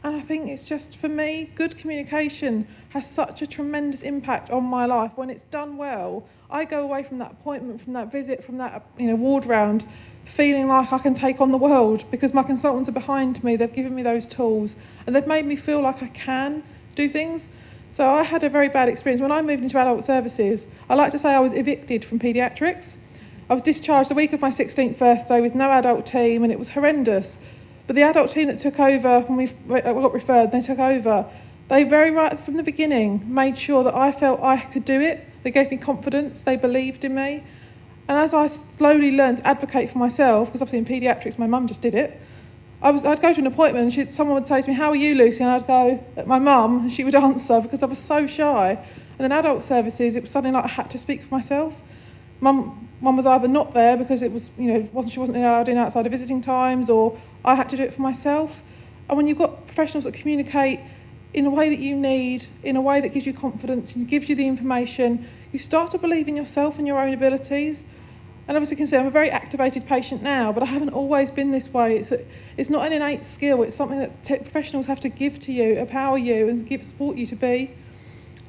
And I think it's just, for me, good communication has such a tremendous impact on my life. When it's done well, I go away from that appointment, from that visit, from that ward round, feeling like I can take on the world, because my consultants are behind me, they've given me those tools, and they've made me feel like I can do things. So I had a very bad experience. When I moved into adult services, I like to say I was evicted from paediatrics. I was discharged the week of my 16th birthday with no adult team, and it was horrendous. But the adult team that took over, when we got referred, they took over, they very right from the beginning made sure that I felt I could do it. They gave me confidence, they believed in me. And as I slowly learned to advocate for myself, because obviously in paediatrics my mum just did it, I'd go to an appointment and someone would say to me, "How are you, Lucy?" And I'd go, "At my mum," and she would answer, because I was so shy. And then adult services, it was something like I had to speak for myself. Mum was either not there because it was, she wasn't allowed in outside of visiting times, or I had to do it for myself. And when you've got professionals that communicate in a way that you need, in a way that gives you confidence and gives you the information, you start to believe in yourself and your own abilities. And obviously you can see I'm a very activated patient now, but I haven't always been this way. It's not an innate skill, it's something that professionals have to give to you, empower you and support you to be.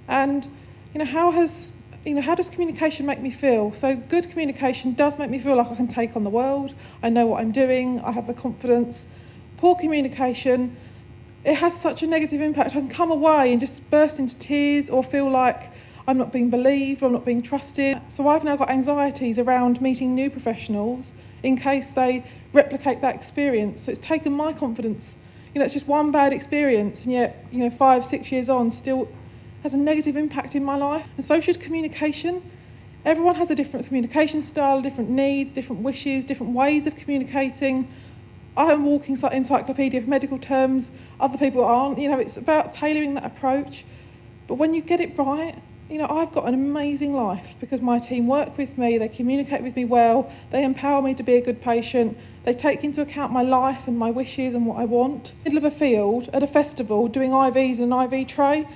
And how does communication make me feel? So good communication does make me feel like I can take on the world, I know what I'm doing, I have the confidence. Poor communication, it has such a negative impact. I can come away and just burst into tears or feel like I'm not being believed or I'm not being trusted. So I've now got anxieties around meeting new professionals in case they replicate that experience. So it's taken my confidence. It's just one bad experience, and yet, 5-6 years on, still has a negative impact in my life. And so should communication. Everyone has a different communication style, different needs, different wishes, different ways of communicating. I am a walking encyclopedia of medical terms, other people aren't. It's about tailoring that approach. But when you get it right, I've got an amazing life because my team work with me, they communicate with me well, they empower me to be a good patient, they take into account my life and my wishes and what I want. Middle of a field, at a festival, doing IVs in an IV tray,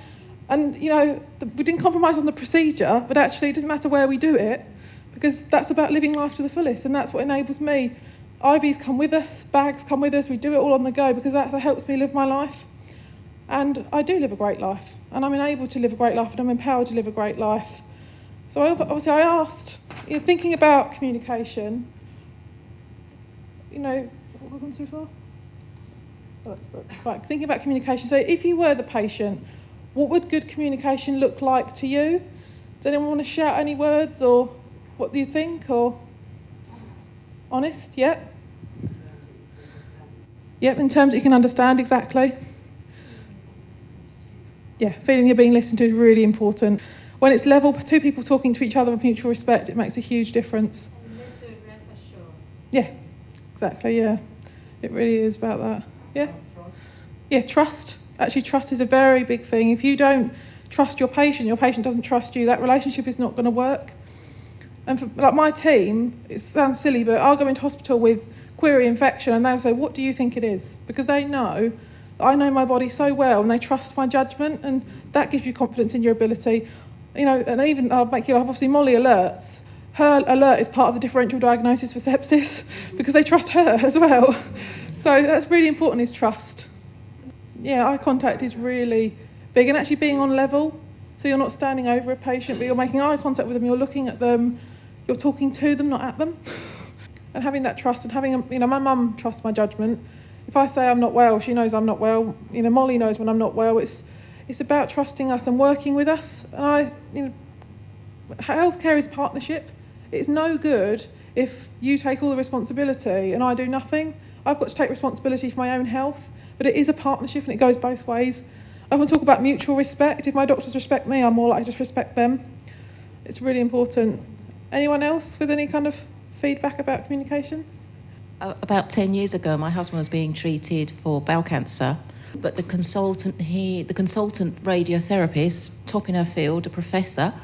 and, we didn't compromise on the procedure, but actually it doesn't matter where we do it, because that's about living life to the fullest, and that's what enables me. IVs come with us, bags come with us, we do it all on the go, because that helps me live my life. And I do live a great life, and I'm enabled to live a great life, and I'm empowered to live a great life. So obviously I asked, thinking about communication, have we gone too far? Oh, right, thinking about communication. So if you were the patient, what would good communication look like to you? Does anyone want to shout any words, or what do you think? Or honest? Yeah. Yep, in terms that you can understand, exactly. Yeah, feeling you're being listened to is really important. When it's level, two people talking to each other with mutual respect, it makes a huge difference. Yeah, exactly, yeah. It really is about that. Yeah? Yeah, trust. Actually, trust is a very big thing. If you don't trust your patient doesn't trust you, that relationship is not going to work. And for my team, it sounds silly, but I'll go into hospital with query infection and they'll say, "What do you think it is?" Because they know I know my body so well and they trust my judgment, and that gives you confidence in your ability. And even I'll make obviously Molly alerts. Her alert is part of the differential diagnosis for sepsis because they trust her as well. So that's really important, is trust. Yeah, eye contact is really big, and actually being on level. So you're not standing over a patient, but you're making eye contact with them, you're looking at them, you're talking to them, not at them. And having that trust and having, my mum trusts my judgment. If I say I'm not well, she knows I'm not well. Molly knows when I'm not well. It's about trusting us and working with us. And healthcare is a partnership. It's no good if you take all the responsibility and I do nothing. I've got to take responsibility for my own health, but it is a partnership and it goes both ways. I want to talk about mutual respect. If my doctors respect me, I'm more likely to respect them. It's really important. Anyone else with any kind of feedback about communication? About 10 years ago, my husband was being treated for bowel cancer, but the consultant radiotherapist, top in her field, a professor,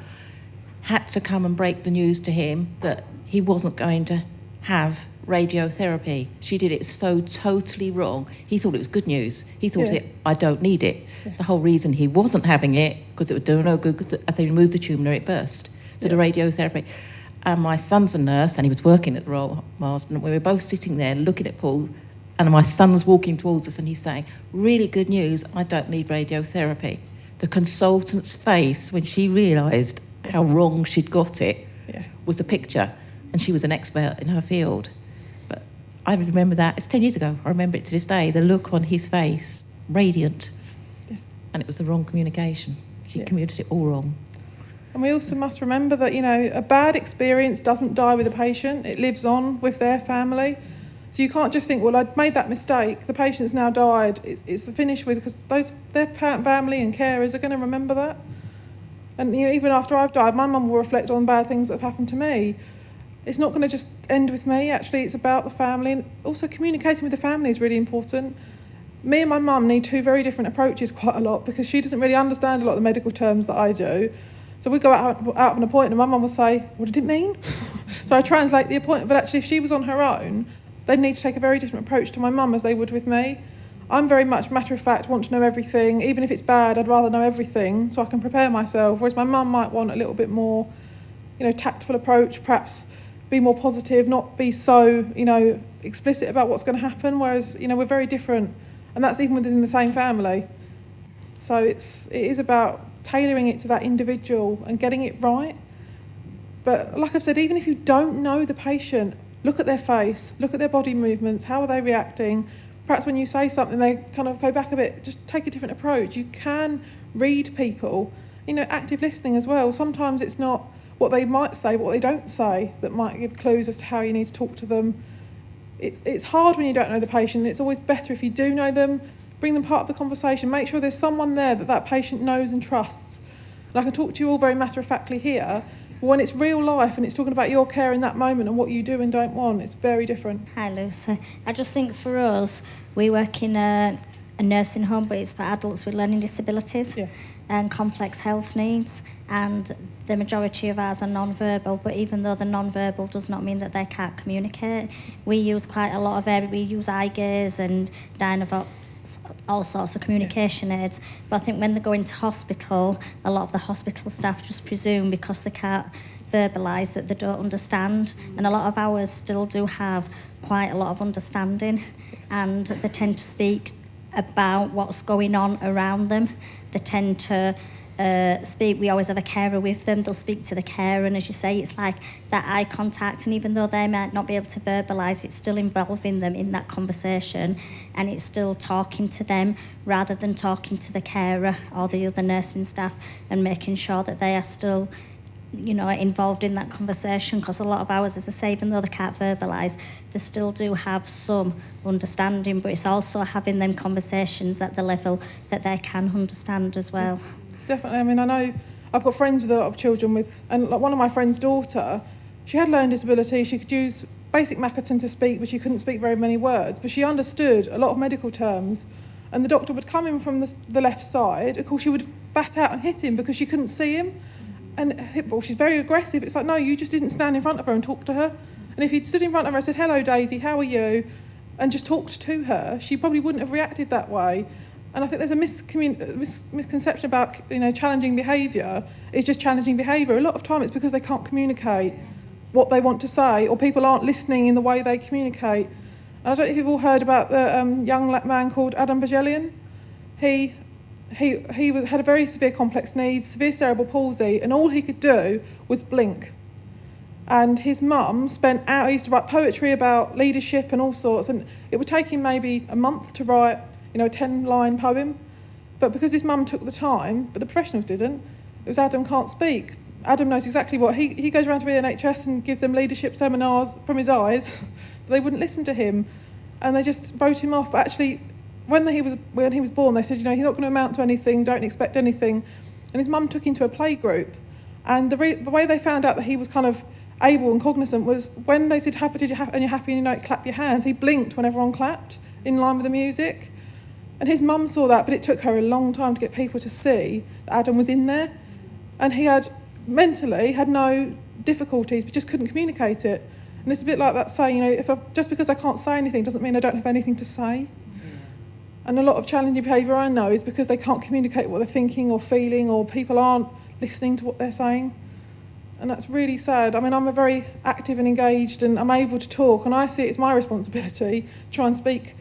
had to come and break the news to him that he wasn't going to have radiotherapy. She did it so totally wrong. He thought it was good news. He thought I don't need it. Yeah. The whole reason he wasn't having it, because it would do no good, because as they removed the tumour, it burst. So the radiotherapy. And my son's a nurse, and he was working at the Royal Marsden. We were both sitting there looking at Paul, And my son's walking towards us and he's saying, really good news, I don't need radiotherapy. The consultant's face when she realised how wrong she'd got it was a picture. And she was an expert in her field. But I remember that. It's 10 years ago. I remember it to this day. The look on his face, radiant. Yeah. And it was the wrong communication. She communicated it all wrong. And we also must remember that, a bad experience doesn't die with the patient. It lives on with their family. So you can't just think, well, I'd made that mistake, the patient's now died, it's the finish with, because their family and carers are going to remember that. And even after I've died, my mum will reflect on bad things that have happened to me. It's not going to just end with me, actually, it's about the family. And also communicating with the family is really important. Me and my mum need two very different approaches quite a lot, because she doesn't really understand a lot of the medical terms that I do. So we go out of an appointment and my mum will say, what did it mean? So I translate the appointment, but actually if she was on her own, they'd need to take a very different approach to my mum as they would with me. I'm very much matter of fact, want to know everything. Even if it's bad, I'd rather know everything so I can prepare myself. Whereas my mum might want a little bit more, tactful approach, perhaps be more positive, not be so, explicit about what's going to happen. Whereas, we're very different. And that's even within the same family. So it is about tailoring it to that individual and getting it right. But like I've said, even if you don't know the patient, look at their face, look at their body movements, how are they reacting? Perhaps when you say something, they kind of go back a bit, just take a different approach. You can read people, active listening as well. Sometimes it's not what they might say, what they don't say, that might give clues as to how you need to talk to them. It's hard when you don't know the patient. It's always better if you do know them, bring them part of the conversation, make sure there's someone there that patient knows and trusts. And I can talk to you all very matter-of-factly here, but when it's real life and it's talking about your care in that moment and what you do and don't want, it's very different. Hi, Lucy. I just think for us, we work in a nursing home, but it's for adults with learning disabilities and complex health needs, and the majority of ours are non-verbal, but even though they're non-verbal does not mean that they can't communicate. We use quite a lot of we use eye gaze and Dynavox, all sorts of communication aids, but I think when they go into hospital, a lot of the hospital staff just presume because they can't verbalise that they don't understand, and a lot of ours still do have quite a lot of understanding, and they tend to speak about what's going on around them. They tend to speak, we always have a carer with them, they'll speak to the carer, and as you say, it's like that eye contact, and even though they might not be able to verbalise, it's still involving them in that conversation, and it's still talking to them rather than talking to the carer or the other nursing staff, and making sure that they are still involved in that conversation, because a lot of ours, as I say, even though they can't verbalise, they still do have some understanding, but it's also having them conversations at the level that they can understand as well. Definitely. I mean, I know I've got friends with a lot of children and like one of my friend's daughter, she had learning disability. She could use basic Makaton to speak, but she couldn't speak very many words. But she understood a lot of medical terms, and the doctor would come in from the left side. Of course, she would bat out and hit him because she couldn't see him. And she's very aggressive. It's like, no, you just didn't stand in front of her and talk to her. And if you'd stood in front of her and said, hello, Daisy, how are you? And just talked to her, she probably wouldn't have reacted that way. And I think there's a misconception about, challenging behaviour is just challenging behaviour. A lot of time it's because they can't communicate what they want to say, or people aren't listening in the way they communicate. And I don't know if you've all heard about the young man called Adam Bajelian. He had a very severe complex needs, severe cerebral palsy, and all he could do was blink. And his mum spent hours, he used to write poetry about leadership and all sorts, and it would take him maybe a month to write, a 10-line poem. But because his mum took the time, but the professionals didn't, it was Adam can't speak. Adam knows exactly what, he goes around to the NHS and gives them leadership seminars from his eyes, but they wouldn't listen to him, and they just wrote him off. But actually, when he was born, they said, he's not going to amount to anything, don't expect anything. And his mum took him to a play group. And the way they found out that he was kind of able and cognizant was when they said, and you're happy and clap your hands, he blinked when everyone clapped in line with the music. And his mum saw that, but it took her a long time to get people to see that Adam was in there. And he had no difficulties, but just couldn't communicate it. And it's a bit like that saying, just because I can't say anything doesn't mean I don't have anything to say. And a lot of challenging behaviour I know is because they can't communicate what they're thinking or feeling, or people aren't listening to what they're saying. And that's really sad. I mean, I'm very active and engaged, and I'm able to talk, and I see it's my responsibility to try and speak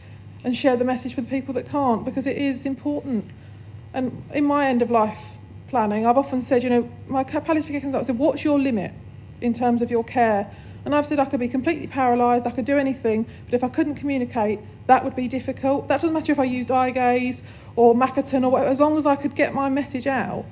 and share the message for the people that can't, because it is important. And in my end of life planning, I've often said, my palliative care consultant said, what's your limit in terms of your care? And I've said I could be completely paralysed, I could do anything, but if I couldn't communicate, that would be difficult. That doesn't matter if I used eye gaze or Macaton or whatever, as long as I could get my message out.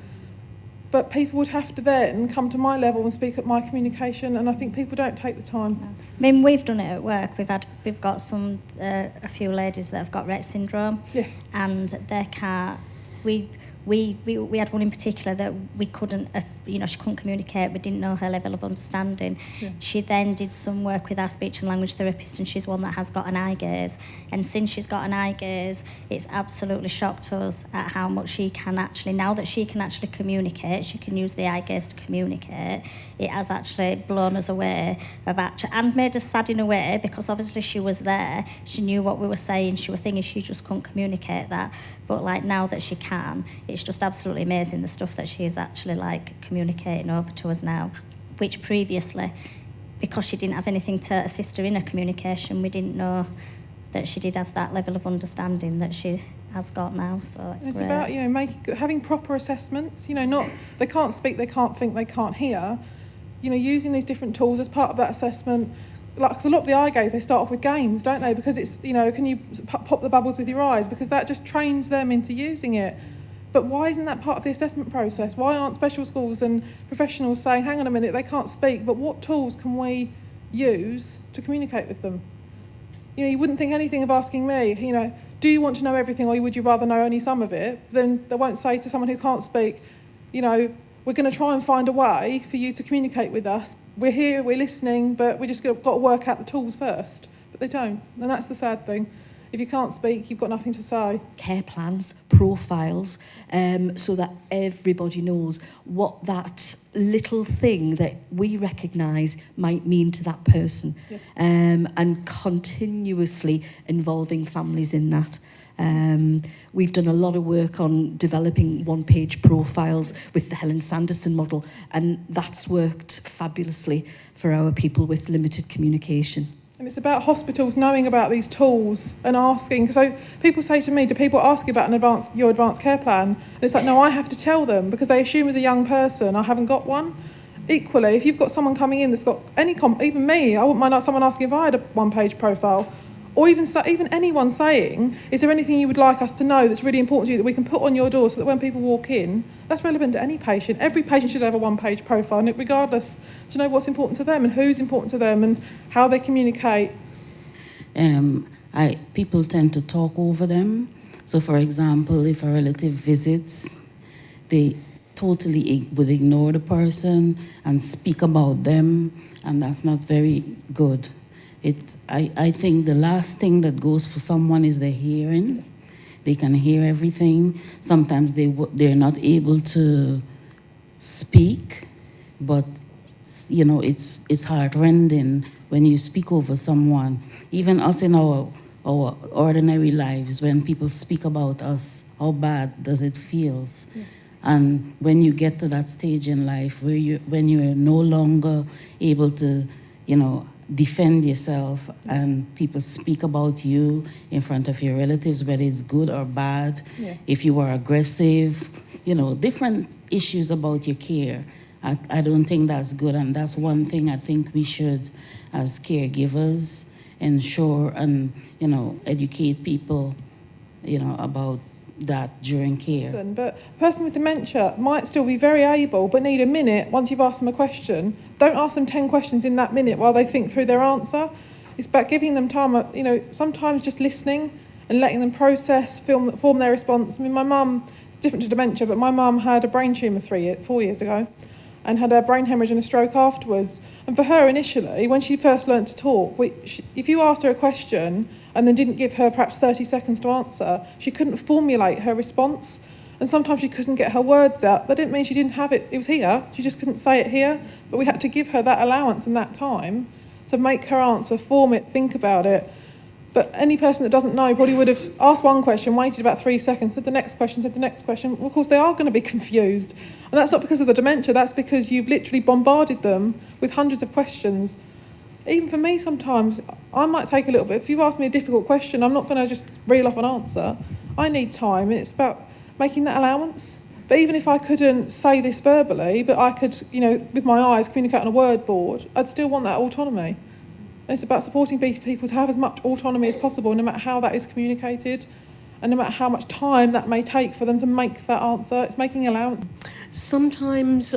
But people would have to then come to my level and speak at my communication, and I think people don't take the time. I mean, we've done it at work. We've got a few ladies that have got Rett syndrome. Yes. And they can't. We had one in particular that we couldn't, she couldn't communicate. We didn't know her level of understanding. Yeah. She then did some work with our speech and language therapist, and she's one that has got an eye gaze. And since she's got an eye gaze, it's absolutely shocked us at how much she can actually, now that she can actually communicate, she can use the eye gaze to communicate. It has actually blown us away and made us sad in a way, because obviously she was there, she knew what we were saying, she was thinking, she just couldn't communicate that. But like now that she can, it's just absolutely amazing the stuff that she is actually like communicating over to us now, which previously, because she didn't have anything to assist her in her communication, we didn't know that she did have that level of understanding that she has got now. So it's great. About having proper assessments. Not they can't speak, they can't think, they can't hear. Using these different tools as part of that assessment. Cause a lot of the eye gaze, they start off with games, don't they? Because it's, can you pop the bubbles with your eyes? Because that just trains them into using it. But why isn't that part of the assessment process? Why aren't special schools and professionals saying, hang on a minute, they can't speak, but what tools can we use to communicate with them? You wouldn't think anything of asking me, do you want to know everything, or would you rather know only some of it? Then they won't say to someone who can't speak, we're going to try and find a way for you to communicate with us. We're here, we're listening, but we just got to work out the tools first. But they don't, and that's the sad thing. If you can't speak, you've got nothing to say. Care plans, profiles, so that everybody knows what that little thing that we recognise might mean to that person, yeah. And continuously involving families in that. We've done a lot of work on developing one-page profiles with the Helen Sanderson model, and that's worked fabulously for our people with limited communication. And it's about hospitals knowing about these tools and asking. So people say to me, do people ask you about your advanced care plan? And it's like, no, I have to tell them, because they assume as a young person I haven't got one. Equally, if you've got someone coming in that's got even me, I wouldn't mind someone asking if I had a one-page profile. Or even anyone saying, is there anything you would like us to know that's really important to you that we can put on your door so that when people walk in, that's relevant to any patient. Every patient should have a one-page profile, and regardless, to know what's important to them and who's important to them and how they communicate. People tend to talk over them. So, for example, if a relative visits, they totally would ignore the person and speak about them, and that's not very good. I think the last thing that goes for someone is their hearing. They can hear everything. Sometimes they're not able to speak, but it's heart-rending when you speak over someone. Even us in our ordinary lives, when people speak about us, how bad does it feel? Yeah. And when you get to that stage in life when you're no longer able to, defend yourself, and people speak about you in front of your relatives, whether it's good or bad, yeah. If you are aggressive, different issues about your care. I don't think that's good, and that's one thing I think we should, as caregivers, ensure and, educate people, about that during care. But a person with dementia might still be very able but need a minute once you've asked them a question. Don't ask them 10 questions in that minute while they think through their answer. It's about giving them time, sometimes just listening and letting them process, form their response. I mean, my mum, it's different to dementia, but my mum had a brain tumour 4 years ago and had a brain hemorrhage and a stroke afterwards. And for her initially, when she first learnt to talk, if you asked her a question and then didn't give her perhaps 30 seconds to answer, she couldn't formulate her response. And sometimes she couldn't get her words out. That didn't mean she didn't have it. It was here. She just couldn't say it here. But we had to give her that allowance and that time to make her answer, form it, think about it. But any person that doesn't know probably would have asked one question, waited about 3 seconds, said the next question, said the next question. Well, of course, they are going to be confused. And that's not because of the dementia. That's because you've literally bombarded them with hundreds of questions. even for me sometimes, I might take a little bit. If you've asked me a difficult question, I'm not going to just reel off an answer. I need time. It's about making that allowance. But even if I couldn't say this verbally, but I could, with my eyes communicate on a word board, I'd still want that autonomy. And it's about supporting people to have as much autonomy as possible, no matter how that is communicated, and no matter how much time that may take for them to make that answer. It's making allowance. Sometimes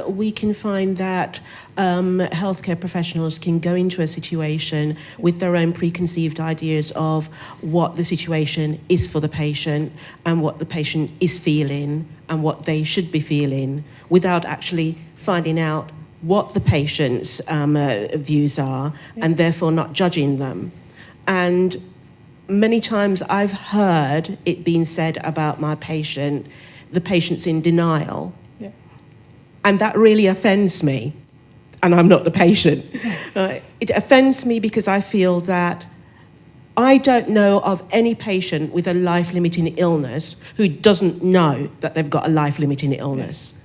we can find that healthcare professionals can go into a situation with their own preconceived ideas of what the situation is for the patient and what the patient is feeling and what they should be feeling, without actually finding out what the patient's views are, and therefore not judging them. And many times I've heard it being said about my patient, the patient's in denial. Yeah. And that really offends me. And I'm not the patient. It offends me because I feel that I don't know of any patient with a life-limiting illness who doesn't know that they've got a life-limiting illness.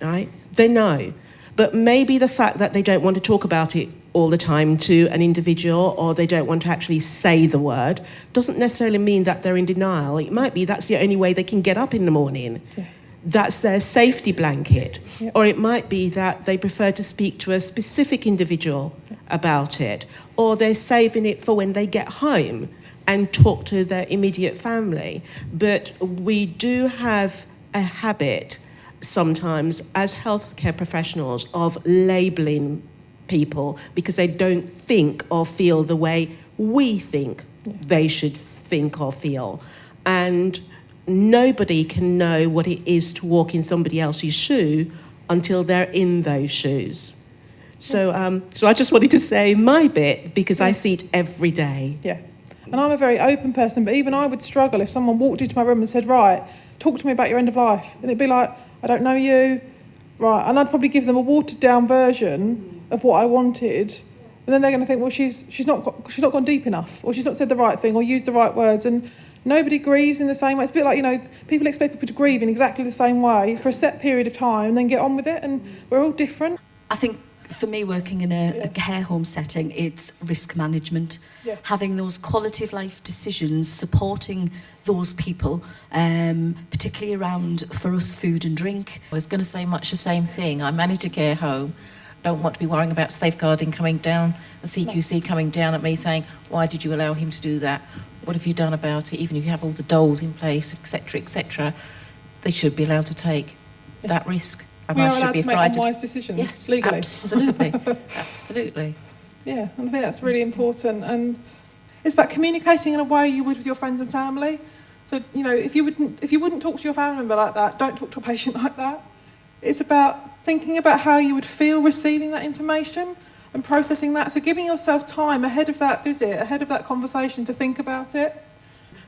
Right? They know. But maybe the fact that they don't want to talk about it all the time to an individual, or they don't want to actually say the word, doesn't necessarily mean that they're in denial. It might be that's the only way they can get up in the morning. Yeah. That's their safety blanket. Yep. Or it might be that they prefer to speak to a specific individual about it, or they're saving it for when they get home and talk to their immediate family. But we do have a habit sometimes as healthcare professionals of labelling people because they don't think or feel the way we think they should think or feel. And nobody can know what it is to walk in somebody else's shoe until they're in those shoes. So I just wanted to say my bit because I see it every day. Yeah. And I'm a very open person, but even I would struggle if someone walked into my room and said, right, talk to me about your end of life. And it'd be like, I don't know you. Right. And I'd probably give them a watered down version of what I wanted. And then they're going to think, well, she's not gone deep enough, or she's not said the right thing, or used the right words. And nobody grieves in the same way. It's a bit like, people expect people to grieve in exactly the same way for a set period of time and then get on with it. And we're all different. I think for me, working in a care home setting, it's risk management. Yeah. Having those quality of life decisions, supporting those people, particularly around, for us, food and drink. I was going to say much the same thing. I manage a care home. Don't want to be worrying about safeguarding coming down, a CQC coming down at me saying, why did you allow him to do that? What have you done about it? Even if you have all the doles in place, etc., they should be allowed to take that risk. And We I are should allowed be to make frightened. unwise decisions Yes, legally. absolutely, absolutely. Yeah, and I think that's really important. And it's about communicating in a way you would with your friends and family. So, if you wouldn't talk to your family member like that, don't talk to a patient like that. It's about thinking about how you would feel receiving that information and processing that. So giving yourself time ahead of that visit, ahead of that conversation to think about it.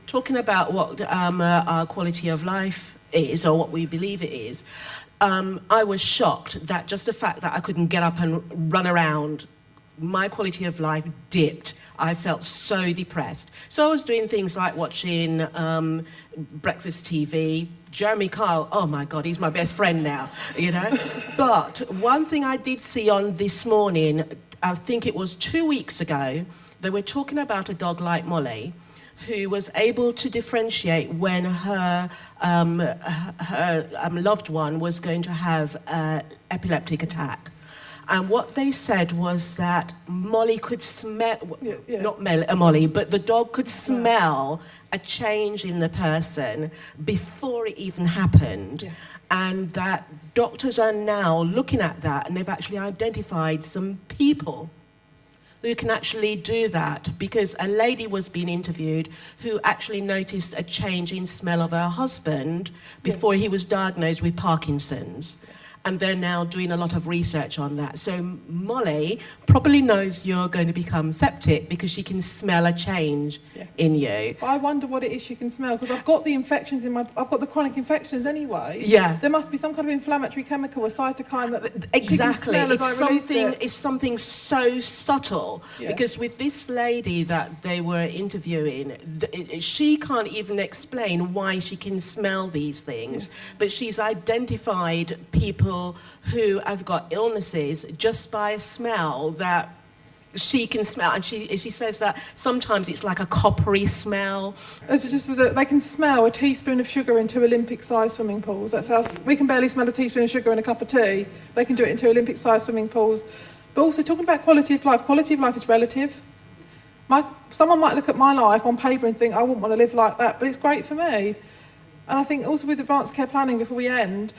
Talking about what our quality of life is, or what we believe it is, I was shocked that just the fact that I couldn't get up and run around, my quality of life dipped. I felt so depressed. So I was doing things like watching breakfast TV. Jeremy Kyle, oh my God, he's my best friend now, But one thing I did see on This Morning, I think it was 2 weeks ago, they were talking about a dog like Molly, who was able to differentiate when her loved one was going to have an epileptic attack. And what they said was that Molly could smell, not Molly, but the dog could smell a change in the person before it even happened. Yeah. And that doctors are now looking at that, and they've actually identified some people who can actually do that, because a lady was being interviewed who actually noticed a change in smell of her husband before he was diagnosed with Parkinson's. And they're now doing a lot of research on that. So Molly probably knows you're going to become septic because she can smell a change in you. But I wonder what it is she can smell, because I've got the infections I've got the chronic infections anyway. Yeah. There must be some kind of inflammatory chemical, a cytokine that Exactly. she can smell as I release it. It's something so subtle. Yeah. Because with this lady that they were interviewing, she can't even explain why she can smell these things. Yeah. But she's identified people who have got illnesses just by a smell that she can smell, and she says that sometimes it's like a coppery smell. They can smell a teaspoon of sugar into Olympic-sized swimming pools. That's how we can barely smell a teaspoon of sugar in a cup of tea. They can do it into Olympic-sized swimming pools. But also talking about quality of life. Quality of life is relative. Someone might look at my life on paper and think, I wouldn't want to live like that, but it's great for me. And I think also with advanced care planning, before we end,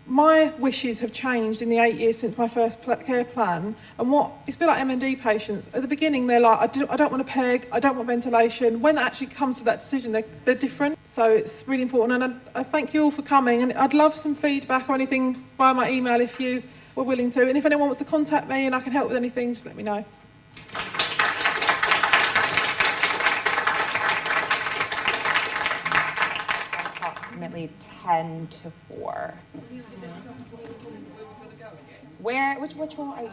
my wishes have changed in the 8 years since my first care plan. And it's a bit like MND patients. At the beginning, they're like, I don't want a peg, I don't want ventilation. When it actually comes to that decision, they're different. So it's really important. And I thank you all for coming. And I'd love some feedback or anything via my email if you were willing to. And if anyone wants to contact me and I can help with anything, just let me know. Approximately 10 to 4. Which one are you?